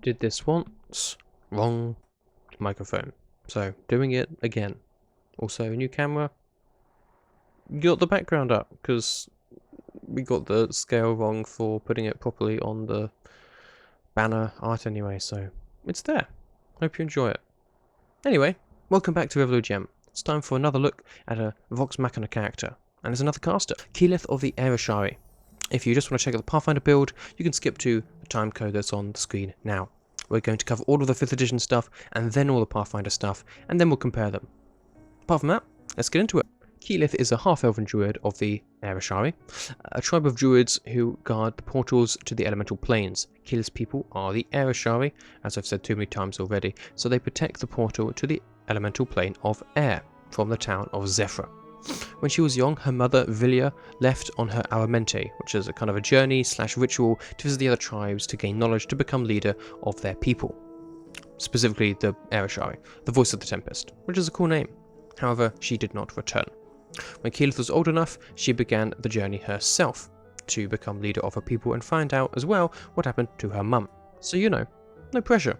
Did this once. Wrong microphone. So, doing it again. Also, new camera. Got the background up, because we got the scale wrong for putting it properly on the banner art anyway, so it's there. Hope you enjoy it. Anyway, welcome back to Revolu Gem. It's time for another look at a Vox Machina character, and it's another caster, Keyleth of the Aeroshari. If you just want to check out the Pathfinder build, you can skip to the time code that's on the screen now. We're going to cover all of the 5th edition stuff, and then all the Pathfinder stuff, and then we'll compare them. Apart from that, let's get into it. Keyleth is a half-elven druid of the Aeroshari, a tribe of druids who guard the portals to the elemental planes. Keyleth's people are the Aeroshari, as I've said too many times already, so they protect the portal to the elemental plane of air from the town of Zephyr. When she was young, her mother, Vilya, left on her Aramente, which is a kind of a journey/ritual to visit the other tribes to gain knowledge to become leader of their people. Specifically the Aeroshari, the Voice of the Tempest, which is a cool name. However, she did not return. When Keyleth was old enough, she began the journey herself to become leader of her people and find out as well what happened to her mum. So you know, no pressure.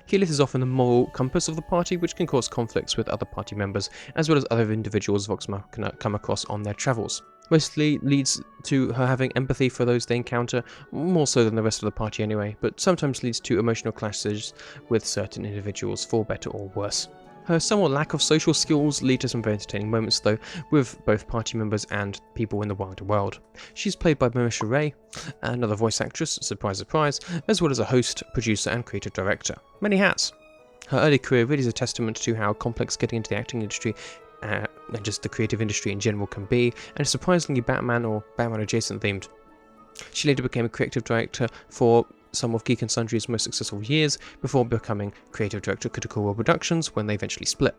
Keyleth is often the moral compass of the party, which can cause conflicts with other party members, as well as other individuals Vox Machina come across on their travels. Mostly leads to her having empathy for those they encounter, more so than the rest of the party anyway, but sometimes leads to emotional clashes with certain individuals, for better or worse. Her somewhat lack of social skills lead to some very entertaining moments though, with both party members and people in the wider world. She's played by Marisha Ray, another voice actress, surprise surprise, as well as a host, producer and creative director. Many hats. Her early career really is a testament to how complex getting into the acting industry and just the creative industry in general can be, and is surprisingly Batman or Batman adjacent themed. She later became a creative director for some of Geek and Sundry's most successful years, before becoming creative director of Critical Role Productions when they eventually split.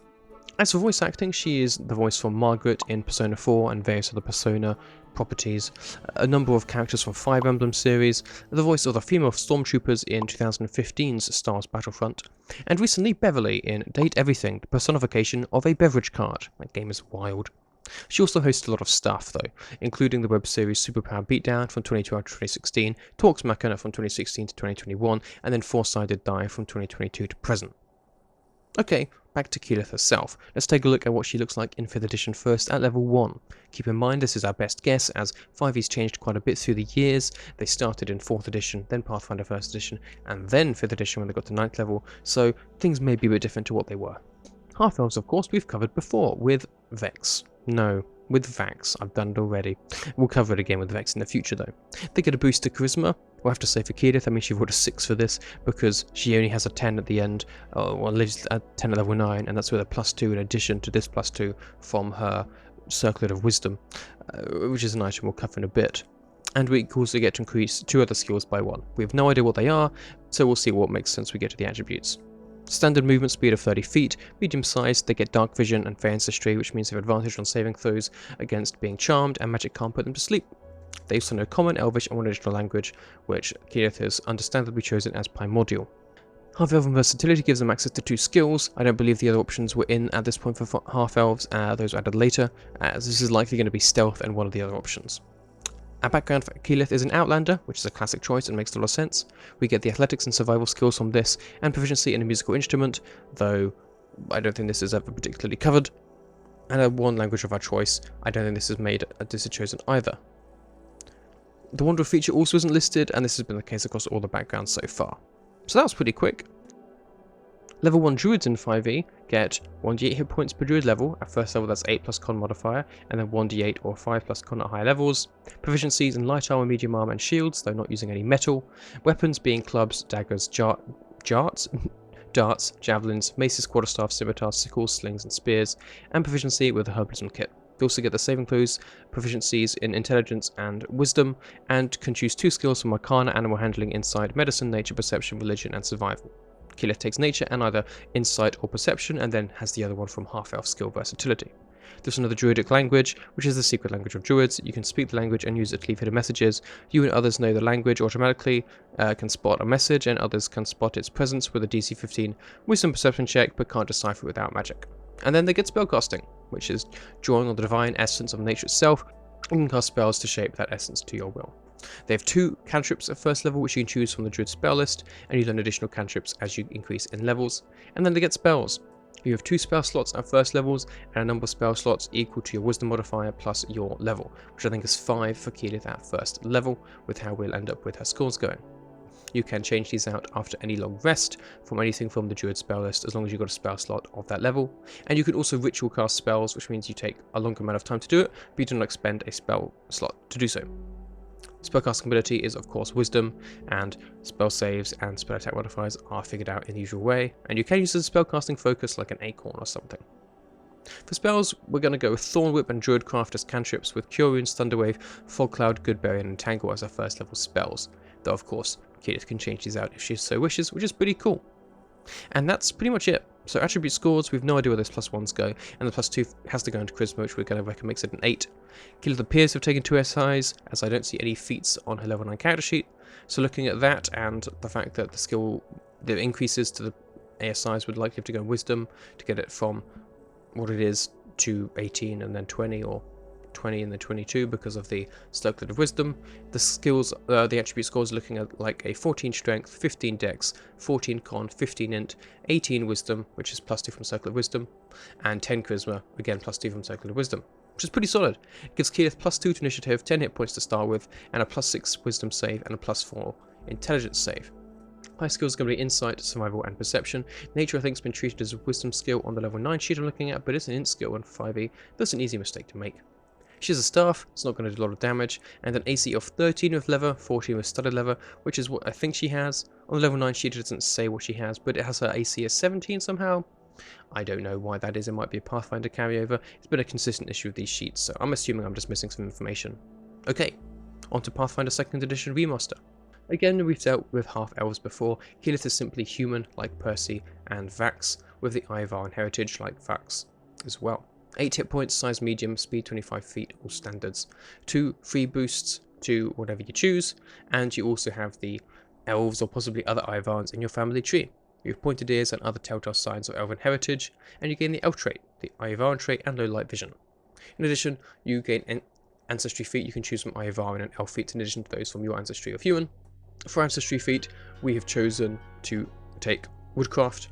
As for voice acting, she is the voice for Margaret in Persona 4 and various other Persona properties, a number of characters from Fire Emblem series, the voice of the female stormtroopers in 2015's Star Wars Battlefront, and recently Beverly in Date Everything, the personification of a beverage card. That game is wild. She also hosts a lot of stuff though, including the web series Superpower Beatdown from 2012 to 2016, Vox Machina from 2016 to 2021, and then Four-Sided Die from 2022 to present. Okay, back to Keyleth herself. Let's take a look at what she looks like in 5th edition first at level 1. Keep in mind this is our best guess, as 5e's changed quite a bit through the years. They started in 4th edition, then Pathfinder 1st edition, and then 5th edition when they got to 9th level, so things may be a bit different to what they were. Half-elves, of course, we've covered before, with Vex. No, with Vax. I've done it already. We'll cover it again with Vex in the future, though. They get a boost to Charisma. We'll have to say for Keyleth, I mean, she rolled a 6 for this, because she only has a 10 at the end, or at least a 10 at level 9, and that's with a +2 in addition to this +2 from her Circlet of Wisdom, which is an item we'll cover in a bit. And we also get to increase 2 other skills by 1. We have no idea what they are, so we'll see what makes sense when we get to the attributes. Standard movement speed of 30 feet, medium sized, they get dark vision and fair ancestry, which means they have advantage on saving throws against being charmed, and magic can't put them to sleep. They also know Common, Elvish and one additional language, which Keyleth has understandably chosen as primordial. Half-elven versatility gives them access to 2 skills. I don't believe the other options were in at this point for half-elves, those were added later, as this is likely going to be stealth and one of the other options. Our background for Keyleth is an Outlander, which is a classic choice and makes a lot of sense. We get the athletics and survival skills from this, and proficiency in a musical instrument, though I don't think this is ever particularly covered. And one language of our choice, I don't think this is chosen either. The Wanderer feature also isn't listed, and this has been the case across all the backgrounds so far. So that was pretty quick. Level 1 druids in 5e get 1d8 hit points per druid level. At first level that's 8 plus con modifier, and then 1d8 or 5 plus con at higher levels. Proficiencies in light armor, medium armor and shields, though not using any metal. Weapons being clubs, daggers, darts, javelins, maces, quarterstaffs, scimitars, sickles, slings and spears, and proficiency with the herbalism kit. They also get the saving throws, proficiencies in intelligence and wisdom, and can choose 2 skills from Arcana, animal handling, insight, medicine, nature, perception, religion and survival. Keyleth takes nature and either insight or perception, and then has the other one from half-elf skill versatility. There's another druidic language, which is the secret language of druids. You can speak the language and use it to leave hidden messages. You and others know the language automatically, can spot a message, and others can spot its presence with a DC 15 wisdom perception check, but can't decipher it without magic. And then they get spellcasting, which is drawing on the divine essence of nature itself. You can cast spells to shape that essence to your will. They have 2 cantrips at first level which you can choose from the Druid spell list, and you learn additional cantrips as you increase in levels. And then they get spells. You have 2 spell slots at first levels, and a number of spell slots equal to your wisdom modifier plus your level, which I think is 5 for Keyleth at first level, with how we'll end up with her scores going. You can change these out after any long rest from anything from the Druid spell list, as long as you've got a spell slot of that level. And you can also ritual cast spells, which means you take a longer amount of time to do it, but you do not expend a spell slot to do so. Spellcasting ability is of course wisdom, and spell saves and spell attack modifiers are figured out in the usual way, and you can use the spellcasting focus like an acorn or something. For spells, we're going to go with Thorn Whip and Druidcraft as cantrips, with Cure Wounds, Thunderwave, Fog Cloud, Goodberry and Entangle as our first level spells, though of course Keyleth can change these out if she so wishes, which is pretty cool. And that's pretty much it. So attribute scores, we've no idea where those +1s go, and the +2 has to go into Charisma, which we're going to reckon makes it an 8. Keyleth appears to have taken 2 SIs, as I don't see any feats on her level 9 character sheet. So looking at that, and the fact that the increases to the ASIs would likely have to go in Wisdom to get it from what it is to 18 and then 20, or 20 and then 22 because of the Circlet of Wisdom. The skills, the attribute scores are looking at like a 14 Strength, 15 Dex, 14 Con, 15 Int, 18 Wisdom, which is +2 from Circlet of Wisdom, and 10 Charisma, again +2 from Circlet of Wisdom, which is pretty solid. It gives Keyleth +2 to Initiative, 10 hit points to start with, and a +6 Wisdom save and a +4 Intelligence save. High skills are going to be Insight, Survival, and Perception. Nature, I think, has been treated as a Wisdom skill on the level 9 sheet I'm looking at, but it's an Int skill on 5e. That's an easy mistake to make. She has a staff, it's not going to do a lot of damage, and an AC of 13 with leather, 14 with studded leather, which is what I think she has. On the level 9 sheet it doesn't say what she has, but it has her AC as 17 somehow. I don't know why that is, it might be a Pathfinder carryover. It's been a consistent issue with these sheets, so I'm assuming I'm just missing some information. Okay, on to Pathfinder 2nd edition Remaster. Again, we've dealt with half-elves before. Keyleth is simply human, like Percy and Vax, with the Ivar and heritage, like Vax as well. 8 hit points, size medium, speed 25 feet, all standards. 2 free boosts to whatever you choose, and you also have the elves or possibly other Ivans in your family tree. You have pointed ears and other telltale signs of elven heritage, and you gain the elf trait, the Ivaran trait, and low light vision. In addition, you gain an ancestry feat. You can choose from Ivaran and elf feats in addition to those from your ancestry of human. For ancestry feat, we have chosen to take Woodcraft,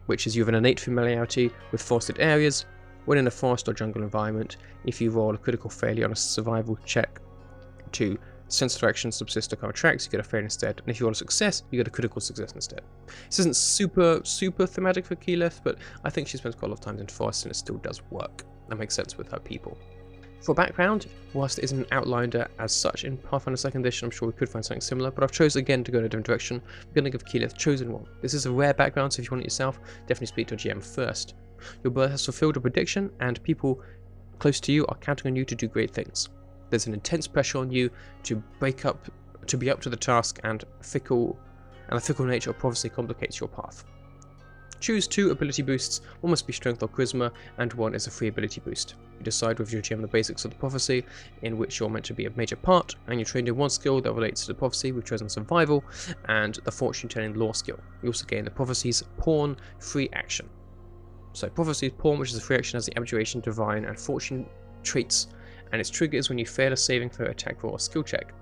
which is you have an innate familiarity with forested areas. When in a forest or jungle environment, if you roll a critical failure on a survival check to sense direction, subsist, or cover tracks, you get a failure instead, and if you roll a success, you get a critical success instead. This isn't super thematic for Keyleth, but I think she spends quite a lot of time in forests and it still does work. That makes sense with her people. For background, whilst it isn't an outlander as such in Pathfinder 2nd edition, I'm sure we could find something similar, but I've chosen again to go in a different direction. I'm going to give Keyleth Chosen One. This is a rare background, so if you want it yourself, definitely speak to a GM first. Your birth has fulfilled a prediction, and people close to you are counting on you to do great things. There's an intense pressure on you to be up to the task, and the fickle nature of prophecy complicates your path. Choose 2 ability boosts, one must be strength or charisma, and one is a free ability boost. You decide with your GM the basics of the prophecy, in which you're meant to be a major part, and you're trained in one skill that relates to the prophecy. We've chosen survival, and the fortune telling lore skill. You also gain the prophecy's pawn free action. So prophecy's pawn, which is a free action, has the abjuration, divine, and fortune traits, and its trigger is when you fail a saving throw, attack roll, or skill check.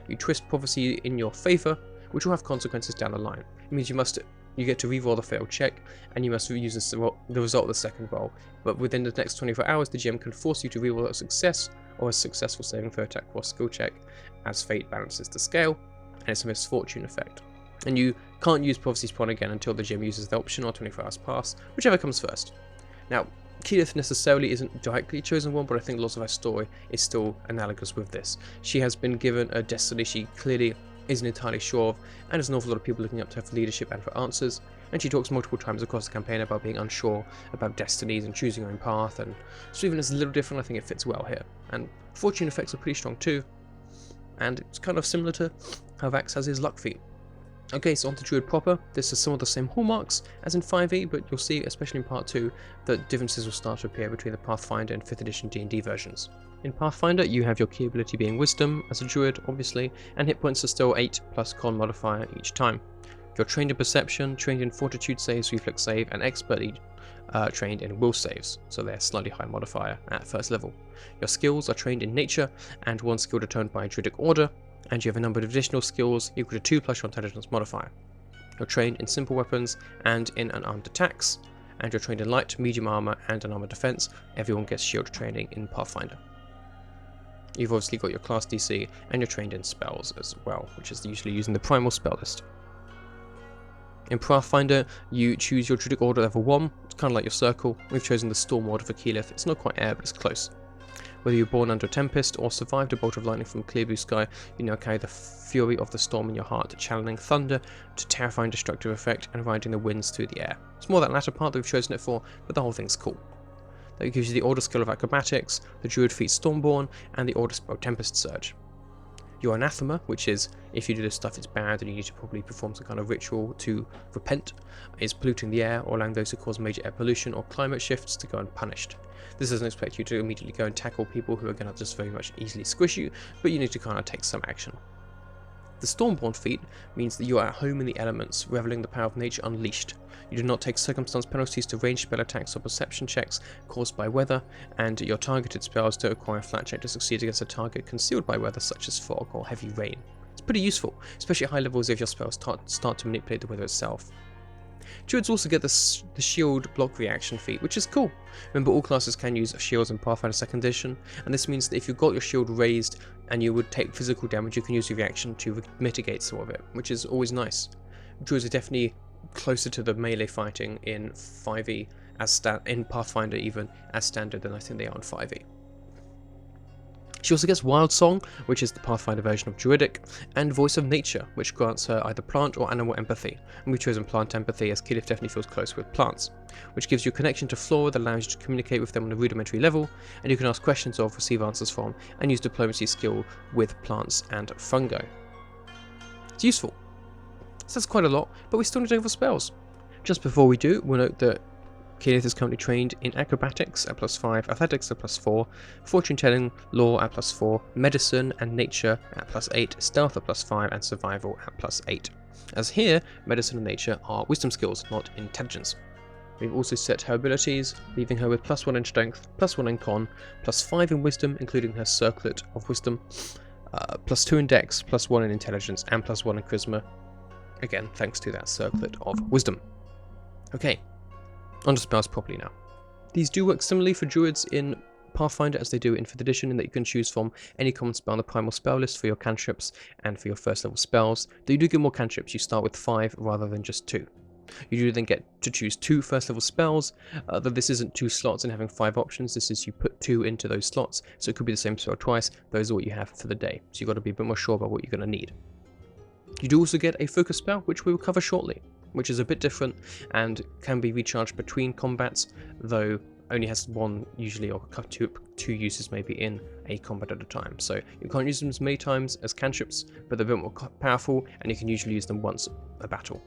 You twist prophecy in your favor, which will have consequences down the line. It means you get to re-roll the failed check, and you must reuse the result of the second roll. But within the next 24 hours, the GM can force you to re-roll a success or a successful saving throw, attack or skill check, as fate balances the scale, and it's a misfortune effect. And you can't use Prophecy's Pawn again until the GM uses the option or 24 hours pass, whichever comes first. Now, Keyleth necessarily isn't directly chosen one, but I think lots of her story is still analogous with this. She has been given a destiny she clearly isn't entirely sure of, and there's an awful lot of people looking up to her for leadership and for answers, and she talks multiple times across the campaign about being unsure about destinies and choosing her own path, and so even if it's a little different, I think it fits well here. And fortune effects are pretty strong too, and it's kind of similar to how Vax has his luck feat. Okay, so on to Druid proper. This has some of the same hallmarks as in 5e, but you'll see, especially in part 2, that differences will start to appear between the Pathfinder and 5th edition D&D versions. In Pathfinder, you have your key ability being Wisdom as a Druid, obviously, and hit points are still 8 plus con modifier each time. You're trained in perception, trained in fortitude saves, reflex save, and expertly trained in will saves, so they're slightly high modifier at first level. Your skills are trained in nature, and one skill determined by a druidic order, and you have a number of additional skills equal to 2 plus your intelligence modifier. You're trained in simple weapons and in unarmed attacks, and you're trained in light, medium armor, and unarmored defense. Everyone gets shield training in Pathfinder. You've obviously got your class DC, and you're trained in spells as well, which is usually using the primal spell list. In Pathfinder, you choose your druidic order level 1, it's kind of like your circle. We've chosen the storm order for Keyleth. It's not quite air, but it's close. Whether you're born under a tempest or survived a bolt of lightning from a clear blue sky, you now carry the fury of the storm in your heart, channeling thunder to terrifying destructive effect and riding the winds through the air. It's more that latter part that we've chosen it for, but the whole thing's cool. That gives you the order skill of acrobatics, the druid feat Stormborn, and the order spell Tempest Surge. Your anathema, which is if you do this stuff it's bad and you need to probably perform some kind of ritual to repent, is polluting the air or allowing those who cause major air pollution or climate shifts to go unpunished. This doesn't expect you to immediately go and tackle people who are going to just very much easily squish you, but you need to kind of take some action. The Stormborn feat means that you are at home in the elements, reveling the power of nature unleashed. You do not take circumstance penalties to ranged spell attacks or perception checks caused by weather, and your targeted spells don't require a flat check to succeed against a target concealed by weather such as fog or heavy rain. It's pretty useful, especially at high levels if your spells start to manipulate the weather itself. Druids also get the shield block reaction feat, which is cool. Remember, all classes can use shields in Pathfinder 2nd edition, and this means that if you've got your shield raised and you would take physical damage, you can use your reaction to mitigate some of it, which is always nice. Druids are definitely closer to the melee fighting in 5e, in Pathfinder even, as standard than I think they are in 5e. She also gets Wild Song, which is the Pathfinder version of Druidic, and Voice of Nature, which grants her either plant or animal empathy, and we've chosen plant empathy as Keyleth definitely feels close with plants, which gives you a connection to flora that allows you to communicate with them on a rudimentary level, and you can ask questions of, receive answers from, and use diplomacy skill with plants and fungi. It's useful. So that's quite a lot, but we still need to go for spells. Just before we do, we'll note that Keyleth is currently trained in acrobatics at +5, athletics at +4, fortune telling, law at +4, medicine and nature at +8, stealth at +5, and survival at +8. As here, medicine and nature are wisdom skills, not intelligence. We've also set her abilities, leaving her with +1 in strength, +1 in con, +5 in wisdom, including her circlet of wisdom, +2 in dex, +1 in intelligence, and +1 in charisma. Again, thanks to that circlet of wisdom. Okay. Onto spells properly now. These do work similarly for druids in Pathfinder as they do in 5th edition, in that you can choose from any common spell on the primal spell list for your cantrips and for your first level spells. Though you do get more cantrips, you start with 5 rather than just 2. You do then get to choose 2 first level spells, though this isn't 2 slots and having 5 options, this is you put 2 into those slots, so it could be the same spell twice. Those are what you have for the day, so you've got to be a bit more sure about what you're going to need. You do also get a focus spell, which we will cover shortly, which is a bit different and can be recharged between combats, though only has one usually, or two uses maybe in a combat at a time. So you can't use them as many times as cantrips, but they're a bit more powerful and you can usually use them once a battle.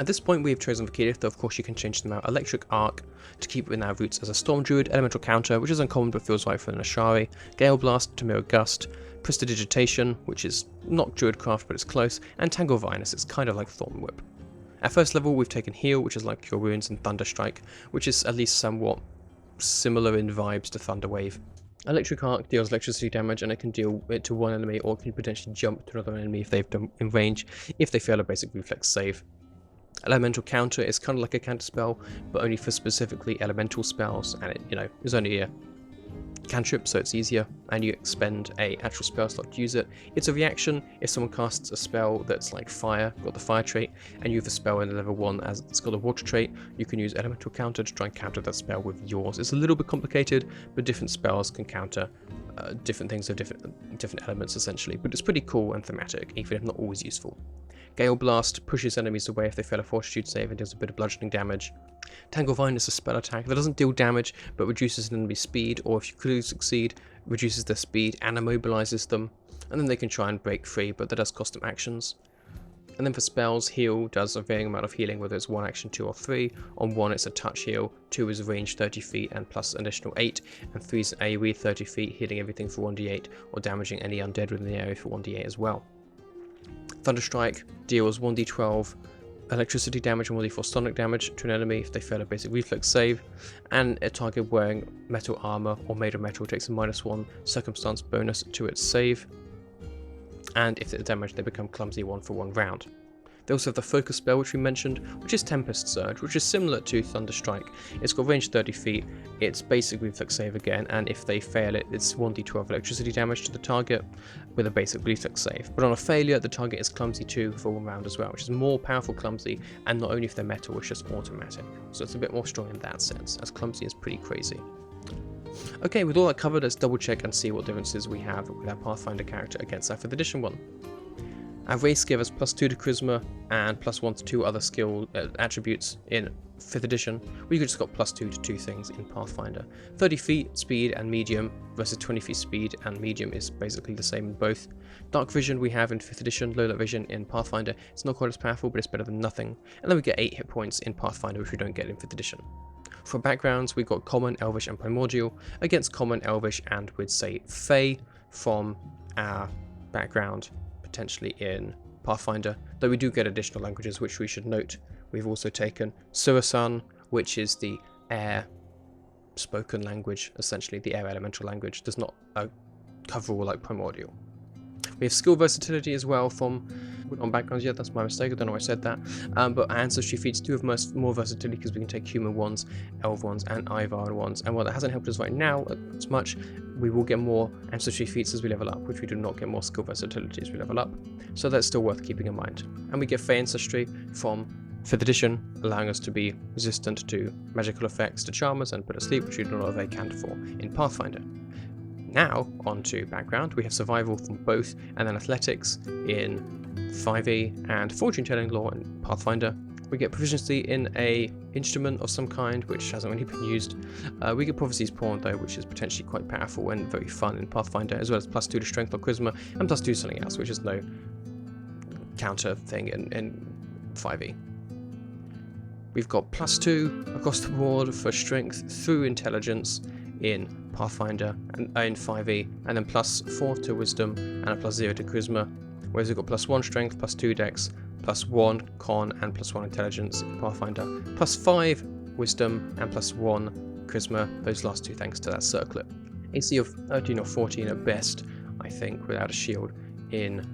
At this point we have chosen for Keyleth, though of course you can change them out. Electric Arc to keep within our roots as a Storm Druid, Elemental Counter, which is uncommon but feels right for an Ashari, Gale Blast to mirror Gust, Prestidigitation, which is not Druidcraft but it's close, and Tangle Vine, as it's kind of like Thorn Whip. At first level we've taken Heal, which is like Cure Wounds, and Thunder Strike, which is at least somewhat similar in vibes to Thunder Wave. Electric Arc deals electricity damage and it can deal it to one enemy, or it can potentially jump to another enemy if they've done in range, if they fail a basic reflex save. Elemental Counter is kind of like a counter spell, but only for specifically elemental spells, and it, is only a cantrip, so it's easier, and you expend a actual spell slot to use it. It's a reaction if someone casts a spell that's like fire, got the fire trait, and you have a spell in level 1 as it's got a water trait, you can use Elemental Counter to try and counter that spell with yours. It's a little bit complicated, but different spells can counter different things of different elements essentially, but it's pretty cool and thematic, even if not always useful. Gale Blast pushes enemies away if they fail a fortitude save and deals a bit of bludgeoning damage. Tangle Vine is a spell attack that doesn't deal damage but reduces an enemy's speed, or if you could succeed, reduces their speed and immobilizes them, and then they can try and break free, but that does cost them actions. And then for spells, Heal does a varying amount of healing, whether it's 1 action, 2 or 3. On 1 it's a touch heal, 2 is a range 30 feet and plus an additional 8, and 3 is an AoE 30 feet, healing everything for 1d8 or damaging any undead within the area for 1d8 as well. Thunderstrike deals 1d12 electricity damage and 1d4 sonic damage to an enemy if they fail a basic reflex save, and a target wearing metal armor or made of metal takes a -1 circumstance bonus to its save, and if it's damaged they become clumsy 1 for 1 round. They also have the focus spell, which we mentioned, which is Tempest Surge, which is similar to Thunder Strike. It's got range 30 feet, it's basic reflex save again, and if they fail it, it's 1d12 electricity damage to the target with a basic reflex save. But on a failure, the target is clumsy 2 for 1 round as well, which is more powerful clumsy, and not only if they're metal, it's just automatic. So it's a bit more strong in that sense, as clumsy is pretty crazy. Okay, with all that covered, let's double check and see what differences we have with our Pathfinder character against our 5th edition one. Our race gave us +2 to charisma and +1 to 2 other skill attributes in 5th edition. We just got +2 to 2 things in Pathfinder. 30 feet speed and medium versus 20 feet speed and medium is basically the same in both. Dark vision we have in 5th edition, low light vision in Pathfinder. It's not quite as powerful, but it's better than nothing. And then we get 8 hit points in Pathfinder, which we don't get in 5th edition. For backgrounds, we got common, elvish and primordial against common, elvish and we'd say fey from our background, potentially in Pathfinder, though we do get additional languages, which we should note. We've also taken Surasan, which is the air spoken language, essentially the air elemental language, does not cover all like primordial. We have skill versatility as well from on backgrounds. Yeah, that's my mistake, I don't know why I said that. But our ancestry feats do have more versatility because we can take human ones, elf ones, and Ivar ones. And while that hasn't helped us right now as much, we will get more ancestry feats as we level up, which we do not get more skill versatility as we level up. So that's still worth keeping in mind. And we get Fey ancestry from 5th edition, allowing us to be resistant to magical effects to charmers and put to sleep, which we do not have a candor for in Pathfinder. Now, on to background, we have survival from both, and then athletics in 5e and fortune telling lore in Pathfinder. We get proficiency in a instrument of some kind, which hasn't really been used. We get prophecies pawn though, which is potentially quite powerful and very fun in Pathfinder, as well as +2 to strength or charisma, and +2 to something else, which is no counter thing in 5e. We've got +2 across the board for strength through intelligence in Pathfinder and in 5e, and then +4 to wisdom and a +0 to charisma, whereas we've got +1 strength, +2 dex, +1 con and +1 intelligence in Pathfinder, +5 wisdom and +1 charisma, those last two thanks to that circlet. AC of 13 or 14 at best, I think, without a shield in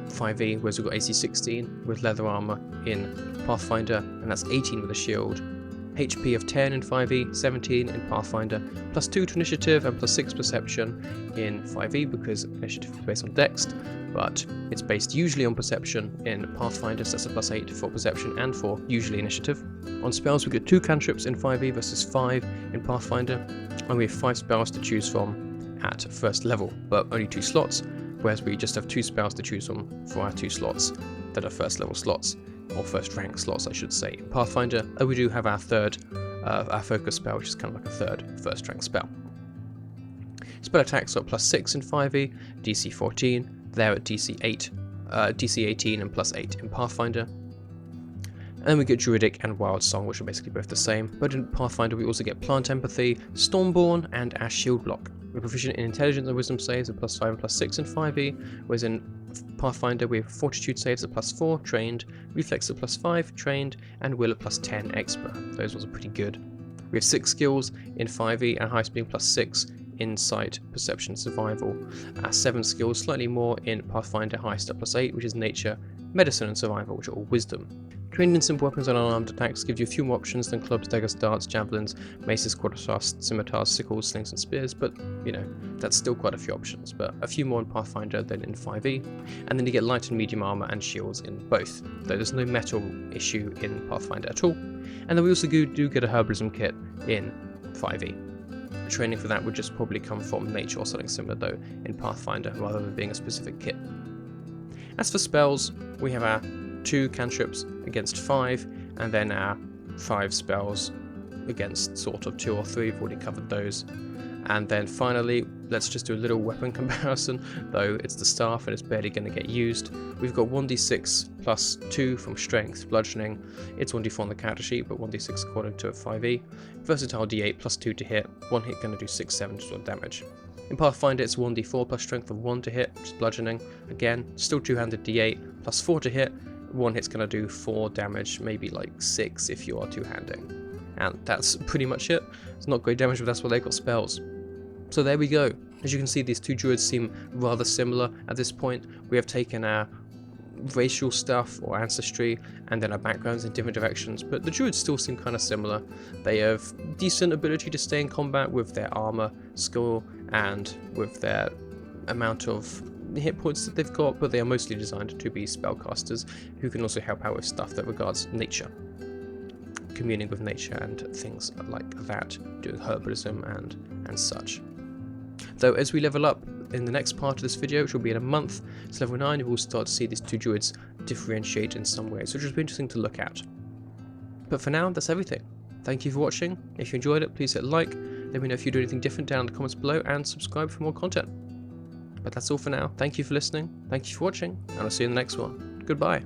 5e, whereas we've got AC 16 with leather armor in Pathfinder, and that's 18 with a shield. HP of 10 in 5e, 17 in Pathfinder, +2 to initiative and +6 perception in 5e because initiative is based on dex, but it's based usually on perception in Pathfinder, so that's a +8 for perception and for usually initiative. On spells we get 2 cantrips in 5e versus 5 in Pathfinder, and we have 5 spells to choose from at first level, but only 2 slots, whereas we just have 2 spells to choose from for our 2 slots that are first level slots. Or first rank slots, I should say. In Pathfinder, we do have our third, our focus spell, which is kind of like a third first rank spell. Spell attacks are +6 in 5e, DC 14, they're at DC 8, DC 18 and +8 in Pathfinder. And then we get Druidic and Wild Song, which are basically both the same, but in Pathfinder we also get Plant Empathy, Stormborn, and our Shield Block. We're proficient in Intelligence and Wisdom saves at +5 and +6 in 5e, whereas in Pathfinder we have Fortitude saves at +4, trained, Reflex at +5, trained, and Will at +10, expert. Those ones are pretty good. We have 6 skills in 5e, and highest being +6, Insight, Perception, Survival. 7 skills, slightly more in Pathfinder, highest at +8, which is Nature, Medicine, and Survival, which are all Wisdom. Training in simple weapons and unarmed attacks gives you a few more options than clubs, daggers, darts, javelins, maces, quarterstaffs, scimitars, sickles, slings, and spears, but, you know, that's still quite a few options, but a few more in Pathfinder than in 5e. And then you get light and medium armor and shields in both, though there's no metal issue in Pathfinder at all. And then we also do get a herbalism kit in 5e. Training for that would just probably come from nature or something similar, though, in Pathfinder, rather than being a specific kit. As for spells, we have our 2 cantrips against 5, and then our 5 spells against sort of 2 or 3, we've already covered those. And then finally, let's just do a little weapon comparison, though it's the staff and it's barely going to get used. We've got 1d6 plus 2 from strength, bludgeoning. It's 1d4 on the character sheet, but 1d6 according to a 5e. Versatile d8 plus 2 to hit, 1 hit going to do 6/7 sort of damage. In Pathfinder, it's 1d4 plus strength of 1 to hit, which is bludgeoning. Again, still 2-handed d8 plus 4 to hit, one hit's going to do 4 damage, maybe like 6 if you are two-handing. And that's pretty much it. It's not great damage, but that's why they've got spells. So there we go. As you can see, these two druids seem rather similar at this point. We have taken our racial stuff or ancestry and then our backgrounds in different directions, but the druids still seem kind of similar. They have decent ability to stay in combat with their armor skill and with their amount of hit points that they've got, but they are mostly designed to be spellcasters who can also help out with stuff that regards nature, communing with nature and things like that, doing herbalism and such. Though as we level up in the next part of this video, which will be in a month, to level 9, we will start to see these two druids differentiate in some ways, which will be interesting to look at. But for now, that's everything. Thank you for watching. If you enjoyed it, please hit like, let me know if you do anything different down in the comments below, and subscribe for more content. But that's all for now. Thank you for listening, thank you for watching, and I'll see you in the next one. Goodbye.